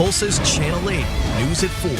Tulsa's Channel 8 News at 4.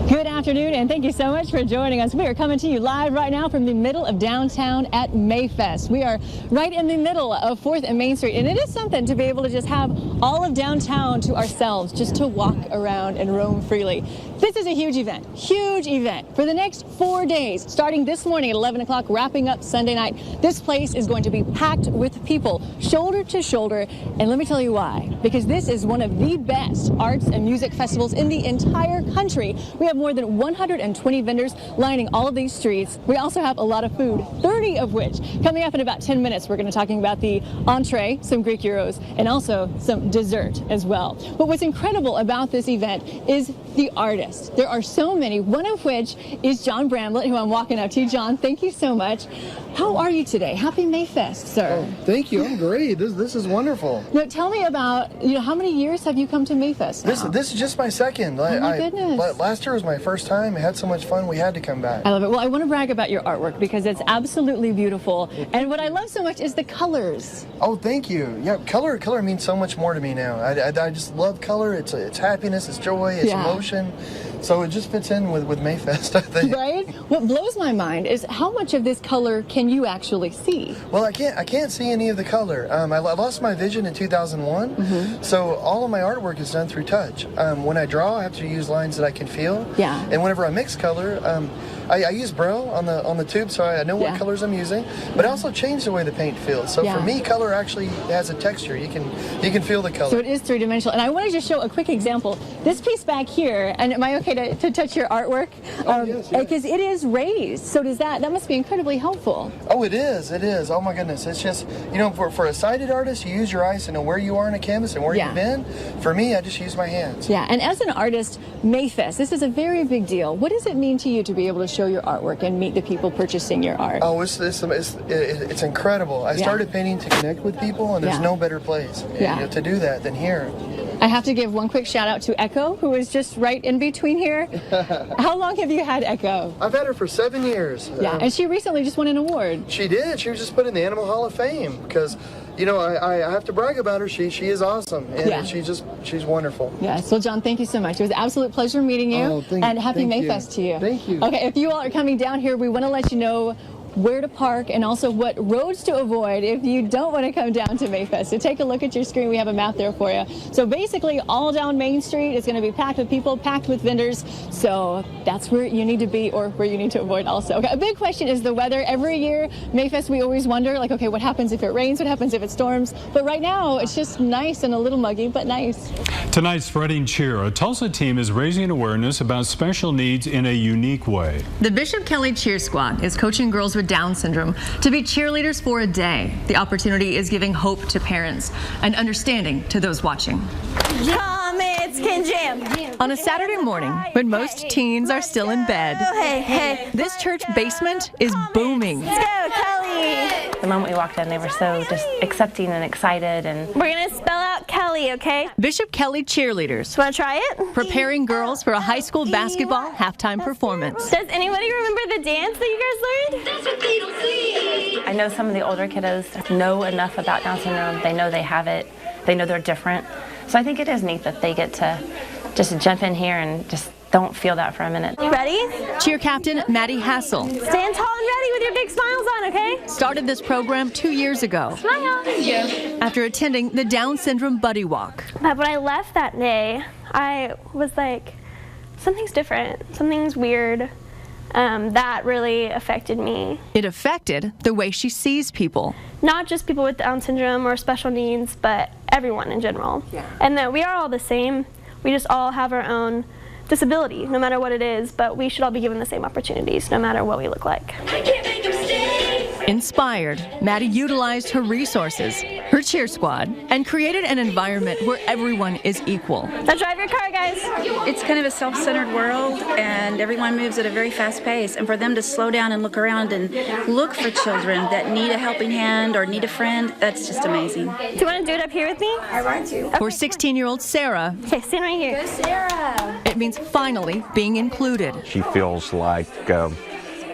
Good afternoon, and thank you so much for joining us. We are coming to you live right now from the middle of downtown at Mayfest. We are right in the middle of 4th and Main Street, and it is something to be able to just have all of downtown to ourselves, just to walk around and roam freely. This is a huge event for the next 4 days, starting this morning at 11 o'clock, wrapping up Sunday night. This place is going to be packed with people, shoulder to shoulder, and let me tell you why. Because this is one of the best arts and music festivals in the entire country. We have more than 120 vendors lining all of these streets. We also have a lot of food, 30 of which coming up in about 10 minutes. We're going to be talking about the entree, some Greek gyros, and also some dessert as well. But what's incredible about this event is the artists. There are so many, one of which is John Bramlett, who I'm walking up to. John, thank you so much. How are you today? Happy Mayfest, sir. Oh, thank you. I'm great. This is wonderful. Now, tell me about, how many years have you come to Mayfest now? This is just my second. Oh my goodness. Last year was my first time. I had so much fun. We had to come back. I love it. Well, I want to brag about your artwork because it's absolutely beautiful. And what I love so much is the colors. Oh, thank you. Yeah, color means so much more to me now. I just love color. It's happiness, it's joy, it's emotion. So it just fits in with Mayfest, I think. Right? What blows my mind is how much of this color can you actually see? Well, I can't see any of the color. I lost my vision in 2001, so all of my artwork is done through touch. When I draw, I have to use lines that I can feel. Yeah. And whenever I mix color, I use Braille on the tube, so I know what colors I'm using. But I also change the way the paint feels. So for me, color actually has a texture. You can feel the color. So it is three-dimensional. And I want to just show a quick example. This piece back here, and am I okay to touch your artwork? Yes. Because it is raised. So that must be incredibly helpful. Oh, it is. Oh my goodness. It's just, for a sighted artist, you use your eyes to know where you are in a canvas and where you've been. For me, I just use my hands. Yeah, and as an artist, Mayfest, this is a very big deal. What does it mean to you to be able to show your artwork and meet the people purchasing your art? Oh, it's incredible. I started painting to connect with people, and there's no better place to do that than here. I have to give one quick shout out to Echo, who is just right in between here. How long have you had Echo? I've had her for 7 years. Yeah, and she recently just won an award. She did. She was just put in the Animal Hall of Fame because, I have to brag about her. She is awesome, and she's wonderful. Yes. Well, John, thank you so much. It was an absolute pleasure meeting you, and happy Mayfest to you. Thank you. Okay, if you all are coming down here, we want to let you know where to park and also what roads to avoid if you don't want to come down to Mayfest. So take a look at your screen. We have a map there for you. So basically all down Main Street is going to be packed with people, packed with vendors. So that's where you need to be or where you need to avoid also. Okay, a big question is the weather. Every year, Mayfest, we always wonder, okay, what happens if it rains? What happens if it storms? But right now, it's just nice and a little muggy, but nice. Tonight's Spreading Cheer, a Tulsa team is raising awareness about special needs in a unique way. The Bishop Kelly Cheer Squad is coaching girls with Down syndrome to be cheerleaders for a day. The opportunity is giving hope to parents and understanding to those watching. Comets can jam. On a Saturday morning, when most teens are still in bed, this church basement is booming. Let's go, Kelly. The moment we walked in, they were so just accepting and excited. And we're going to spell out Kelly, okay? Bishop Kelly cheerleaders. Want to try it? Preparing girls for a high school basketball halftime performance. Does anybody remember the dance that you guys learned? That's what they don't see. I know some of the older kiddos know enough about Down syndrome. They know they have it. They know they're different. So I think it is neat that they get to just jump in here and just don't feel that for a minute. You ready? Cheer captain Maddie Hassel. Stand tall and ready with your big smiles on, okay? Started this program 2 years ago. Smile. After attending the Down Syndrome Buddy Walk. But when I left that day, I was like, something's different. Something's weird. That really affected me. It affected the way she sees people. Not just people with Down syndrome or special needs, but everyone in general. Yeah. And that we are all the same. We just all have our own disability, no matter what it is, but we should all be given the same opportunities, no matter what we look like. Inspired, Maddie utilized her resources, her cheer squad, and created an environment where everyone is equal. Now drive your car, guys. It's kind of a self-centered world, and everyone moves at a very fast pace, and for them to slow down and look around and look for children that need a helping hand or need a friend, that's just amazing. Do you want to do it up here with me? I want to. For 16-year-old Sarah, okay, stand right here. Go, Sarah. It means finally being included. She feels like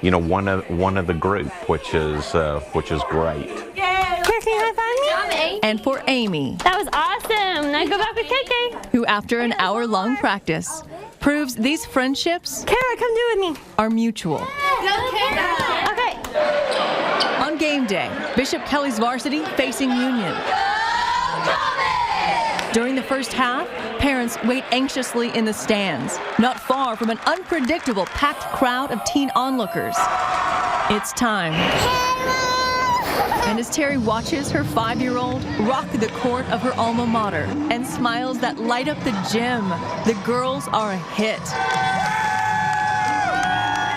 one of the group, which is great. Here, can you high five me? And for Amy. That was awesome. Now go back with KK. Who, after an hour-long practice, proves these friendships Kara, come do it with me. are mutual. Go, Kara. Okay. On game day, Bishop Kelly's varsity facing Union. During the first half, parents wait anxiously in the stands, not far from an unpredictable packed crowd of teen onlookers. It's time. And as Terry watches her 5-year-old rock the court of her alma mater and smiles that light up the gym, the girls are a hit.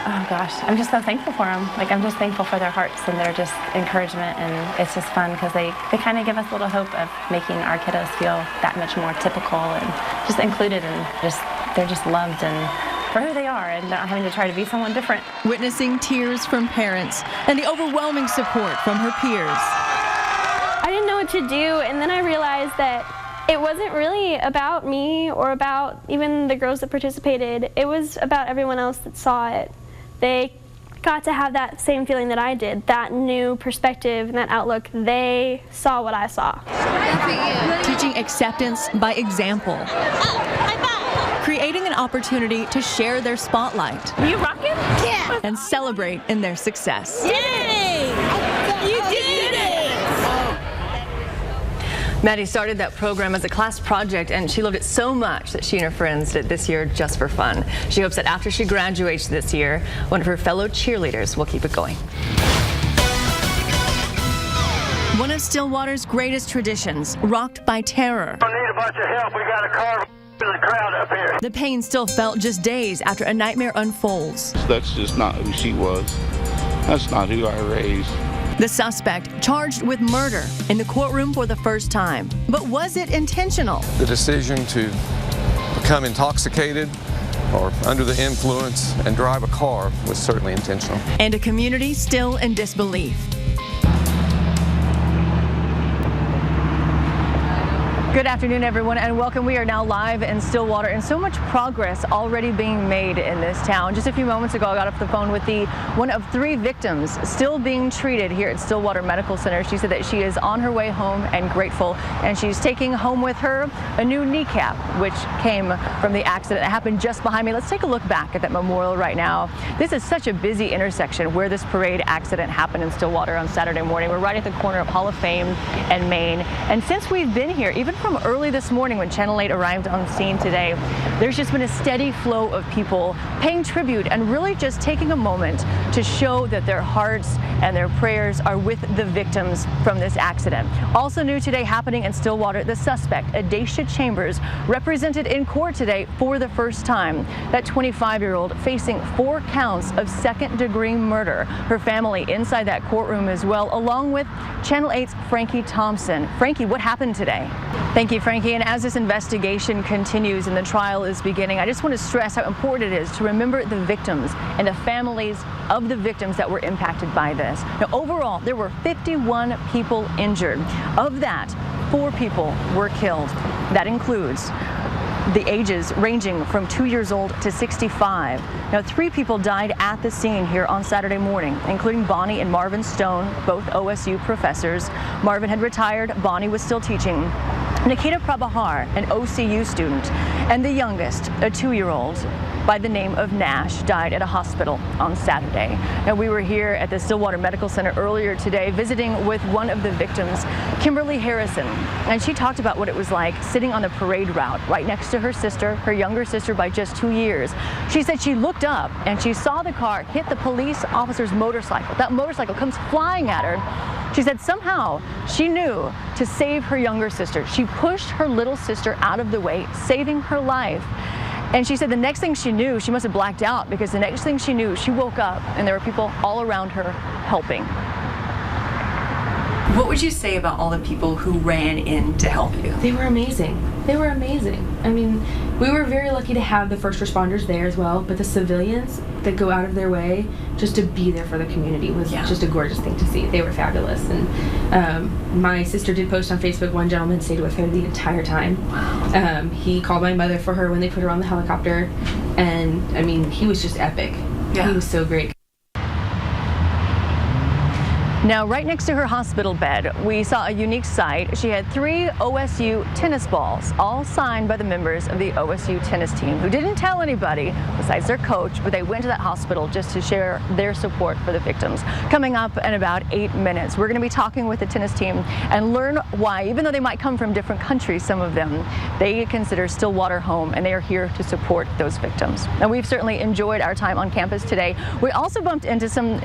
Oh gosh, I'm just so thankful for them. Like, I'm just thankful for their hearts and their just encouragement, and it's just fun because they kind of give us a little hope of making our kiddos feel that much more typical and just included, and they're just loved and for who they are and not having to try to be someone different. Witnessing tears from parents and the overwhelming support from her peers. I didn't know what to do, and then I realized that it wasn't really about me or about even the girls that participated. It was about everyone else that saw it. They got to have that same feeling that I did, that new perspective and that outlook. They saw what I saw. Teaching acceptance by example. Creating an opportunity to share their spotlight. You rockin'? Yeah. And celebrate in their success. Yay! You did it! Maddie started that program as a class project, and she loved it so much that she and her friends did it this year just for fun. She hopes that after she graduates this year, one of her fellow cheerleaders will keep it going. One of Stillwater's greatest traditions, rocked by terror. I need a bunch of help. We got a car in the crowd up here. The pain still felt just days after a nightmare unfolds. That's just not who she was. That's not who I raised. The suspect charged with murder in the courtroom for the first time. But was it intentional? The decision to become intoxicated or under the influence and drive a car was certainly intentional. And a community still in disbelief. Good afternoon, everyone, and welcome. We are now live in Stillwater, and so much progress already being made in this town. Just a few moments ago, I got off the phone with one of 3 victims still being treated here at Stillwater Medical Center. She said that she is on her way home and grateful, and she's taking home with her a new kneecap, which came from the accident that happened just behind me. Let's take a look back at that memorial right now. This is such a busy intersection where this parade accident happened in Stillwater on Saturday morning. We're right at the corner of Hall of Fame and Main, and since we've been here, even from early this morning when Channel 8 arrived on scene today, there's just been a steady flow of people paying tribute and really just taking a moment to show that their hearts and their prayers are with the victims from this accident. Also new today happening in Stillwater, the suspect, Adacia Chambers, represented in court today for the first time. That 25-year-old facing 4 counts of second-degree murder. Her family inside that courtroom as well, along with Channel 8's Frankie Thompson. Frankie, what happened today? Thank you, Frankie. And as this investigation continues and the trial is beginning, I just want to stress how important it is to remember the victims and the families of the victims that were impacted by this. Now, overall, there were 51 people injured. Of that, 4 people were killed. That includes the ages ranging from 2 years old to 65. Now, 3 people died at the scene here on Saturday morning, including Bonnie and Marvin Stone, both OSU professors. Marvin had retired, Bonnie was still teaching. Nikita Prabhahar, an OCU student, and the youngest, a 2-year-old by the name of Nash, died at a hospital on Saturday. Now, we were here at the Stillwater Medical Center earlier today visiting with one of the victims, Kimberly Harrison, and she talked about what it was like sitting on the parade route right next to her sister, her younger sister by just 2 years. She said she looked up and she saw the car hit the police officer's motorcycle. That motorcycle comes flying at her. She said somehow she knew to save her younger sister. She pushed her little sister out of the way, saving her life. And she said the next thing she knew, she must have blacked out, because the next thing she knew, she woke up and there were people all around her helping. What would you say about all the people who ran in to help you? They were amazing. They were amazing. I mean, we were very lucky to have the first responders there as well, but the civilians that go out of their way just to be there for the community was just a gorgeous thing to see. They were fabulous. And my sister did post on Facebook, one gentleman stayed with her the entire time. Wow. He called my mother for her when they put her on the helicopter, and I mean, he was just epic. Yeah. He was so great. Now, right next to her hospital bed, we saw a unique sight. She had 3 OSU tennis balls, all signed by the members of the OSU tennis team, who didn't tell anybody besides their coach, but they went to that hospital just to share their support for the victims. Coming up in about 8 minutes, we're going to be talking with the tennis team and learn why, even though they might come from different countries, some of them, they consider Stillwater home, and they are here to support those victims. And we've certainly enjoyed our time on campus today. We also bumped into some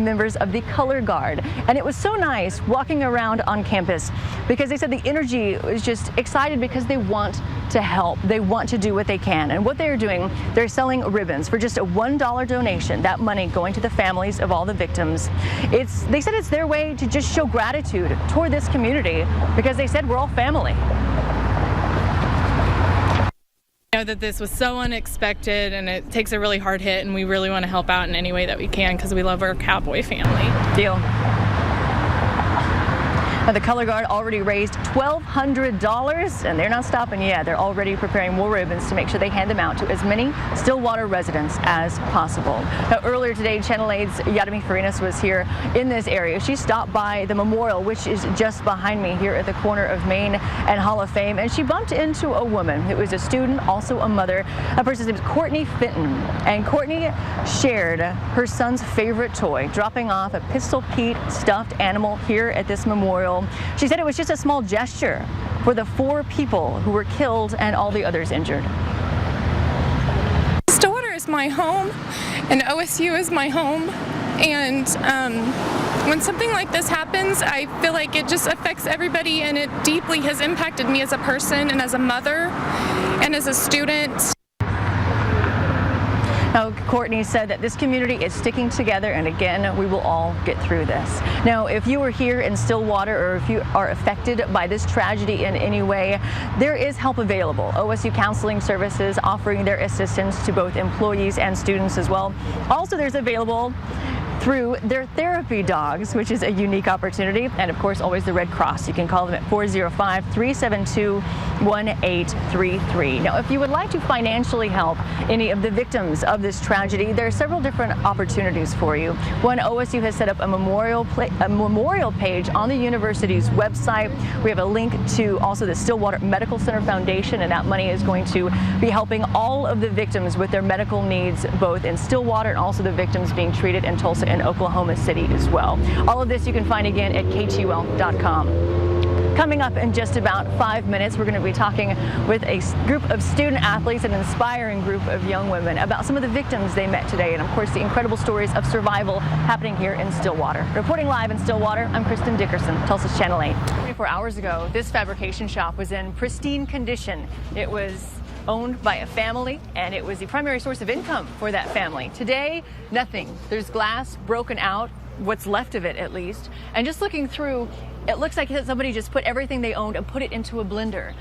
members of the Color Guard, and it was so nice walking around on campus because they said the energy was just excited because they want to help. They want to do what they can. And what they're doing, they're selling ribbons for just a $1 donation, that money going to the families of all the victims. They said it's their way to just show gratitude toward this community because they said we're all family. Know that this was so unexpected, and it takes a really hard hit, and we really want to help out in any way that we can because we love our cowboy family. Deal. Now, the Color Guard already raised $1,200, and they're not stopping yet. They're already preparing more ribbons to make sure they hand them out to as many Stillwater residents as possible. Now, earlier today, Channel 8's Yadami Farinas was here in this area. She stopped by the memorial, which is just behind me here at the corner of Main and Hall of Fame, and she bumped into a woman who was a student, also a mother. That person's name is Courtney Fenton, and Courtney shared her son's favorite toy, dropping off a Pistol Pete stuffed animal here at this memorial. She said it was just a small gesture for the 4 people who were killed and all the others injured. Stillwater is my home, and OSU is my home, and when something like this happens, I feel like it just affects everybody, and it deeply has impacted me as a person and as a mother and as a student. Now, Courtney said that this community is sticking together, and again, we will all get through this. Now, if you are here in Stillwater, or if you are affected by this tragedy in any way, there is help available. OSU Counseling Services offering their assistance to both employees and students as well. Also, there's available through their therapy dogs, which is a unique opportunity, and of course always the Red Cross. You can call them at 405-372-1833. Now, if you would like to financially help any of the victims of this tragedy, there are several different opportunities for you. One, OSU has set up a memorial page on the university's website. We have a link to also the Stillwater Medical Center Foundation, and that money is going to be helping all of the victims with their medical needs, both in Stillwater and also the victims being treated in Tulsa and Oklahoma City as well. All of this you can find again at KTUL.com. Coming up in just about 5 minutes, we're going to be talking with a group of student athletes, an inspiring group of young women, about some of the victims they met today, and of course the incredible stories of survival happening here in Stillwater. Reporting live in Stillwater, I'm Kristin Dickerson, Tulsa's Channel 8. 24 hours ago, this fabrication shop was in pristine condition. It was owned by a family, and it was the primary source of income for that family. Today, nothing. There's glass broken out, what's left of it at least, and just looking through, it looks like somebody just put everything they owned and put it into a blender.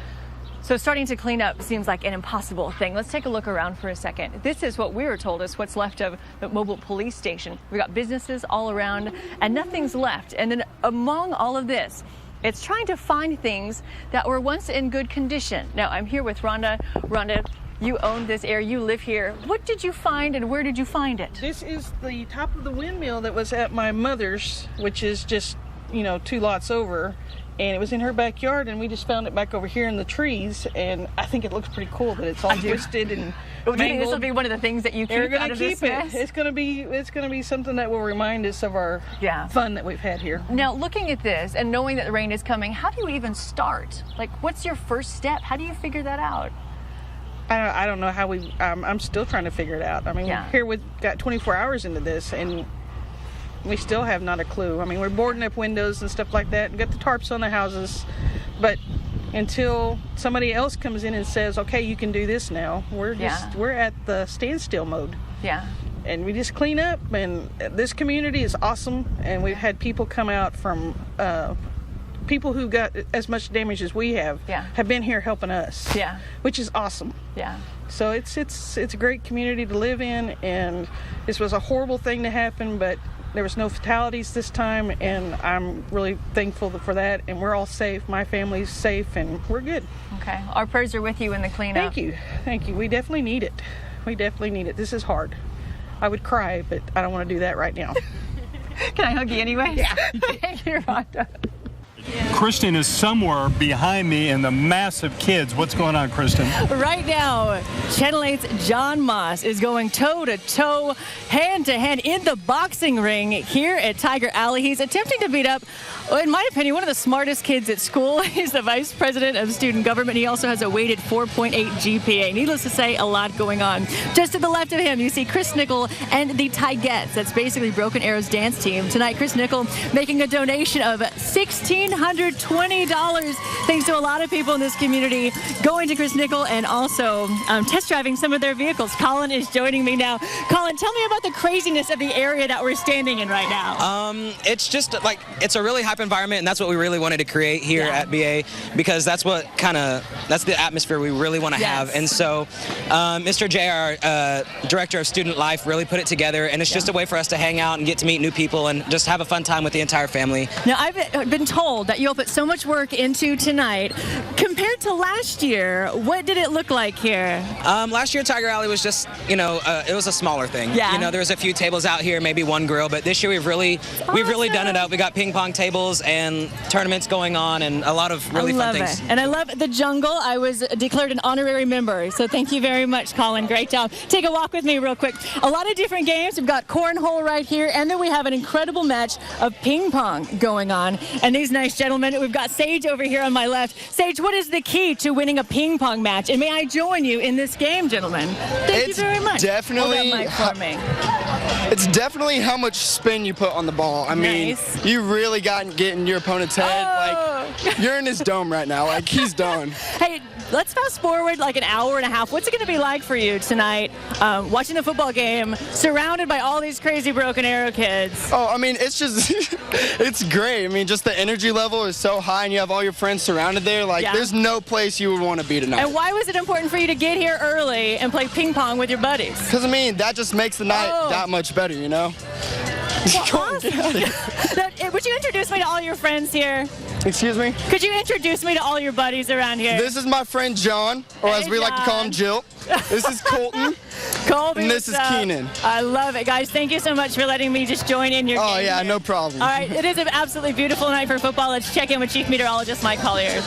So starting to clean up seems like an impossible thing. Let's take a look around for a second. This is what we were told is what's left of the mobile police station. We got businesses all around and nothing's left. And then among all of this, it's trying to find things that were once in good condition. Now, I'm here with Rhonda. Rhonda, you own this area, you live here. What did you find and where did you find it? This is the top of the windmill that was at my mother's, which is just, 2 lots over. And it was in her backyard, and we just found it back over here in the trees. And I think it looks pretty cool that it's all twisted and mangled. Do you think this will be one of the things that you keep out of this mess? It's going to be something that will remind us of our fun that we've had here. Now, looking at this and knowing that the rain is coming, how do you even start? Like, what's your first step? How do you figure that out? I don't know how I'm still trying to figure it out. I mean, here we've got 24 hours into this, and we still have not a clue. I mean, we're boarding up windows and stuff like that and got the tarps on the houses, but until somebody else comes in and says, okay, you can do this now, we're at the standstill mode. Yeah. And we just clean up, and this community is awesome, and we've had people come out from people who got as much damage as we have been here helping us, which is awesome. Yeah. So it's a great community to live in, and this was a horrible thing to happen, but there was no fatalities this time, and I'm really thankful for that, and we're all safe. My family's safe, and we're good. Okay. Our prayers are with you in the cleanup. Thank you. We definitely need it. This is hard. I would cry, but I don't want to do that right now. Can I hug you anyway? Yeah. Thank you, Rhonda. Kristin is somewhere behind me and the mass of kids. What's going on, Kristin? Right now, Channel 8's John Moss is going toe-to-toe, hand-to-hand in the boxing ring here at Tiger Alley. He's attempting to beat up, in my opinion, one of the smartest kids at school. He's the vice president of student government. He also has a weighted 4.8 GPA. Needless to say, a lot going on. Just to the left of him, you see Chris Nickel and the Tigettes. That's basically Broken Arrow's dance team. Tonight, Chris Nickel making a donation of $1,620, thanks to a lot of people in this community going to Chris Nickel and also test driving some of their vehicles. Colin is joining me now. Colin, tell me about the craziness of the area that we're standing in right now. It's just like, it's a really hype environment, and that's what we really wanted to create here at BA, because that's what that's the atmosphere we really want to have. And so Mr. J, our director of student life, really put it together, and it's just a way for us to hang out and get to meet new people and just have a fun time with the entire family. Now, I've been told that you'll put so much work into tonight. Compared to last year, what did it look like here? Last year, Tiger Alley was just, it was a smaller thing. Yeah. There was a few tables out here, maybe one grill, but this year we've really done it up. We got ping pong tables and tournaments going on and a lot of really fun things. And I love the jungle. I was declared an honorary member, so thank you very much, Colin. Great job. Take a walk with me real quick. A lot of different games. We've got cornhole right here, and then we have an incredible match of ping pong going on. And these nice gentlemen, we've got Sage over here on my left. Sage, what is the key to winning a ping pong match? And may I join you in this game, gentlemen? Thank you very much. Definitely. Hold that mic for me. It's definitely how much spin you put on the ball. I mean, you really got to get in your opponent's head. Like, you're in his dome right now. Like, he's done. Hey, let's fast forward like an hour and a half. What's it going to be like for you tonight, watching the football game, surrounded by all these crazy Broken Arrow kids? Oh, I mean, it's just, it's great. I mean, just the energy level is so high, and you have all your friends surrounded there. Like, there's no place you would want to be tonight. And why was it important for you to get here early and play ping pong with your buddies? Because, I mean, that just makes the night that much better, you know? Well, awesome. Would you introduce me to all your friends here? Excuse me? Could you introduce me to all your buddies around here? This is my friend John, or as we like to call him, Jill. This is Colton. Colby, and this is Keenan. I love it, guys. Thank you so much for letting me just join in your game. Oh, yeah, here. no problem. All right, it is an absolutely beautiful night for football. Let's check in with Chief Meteorologist Mike Collier.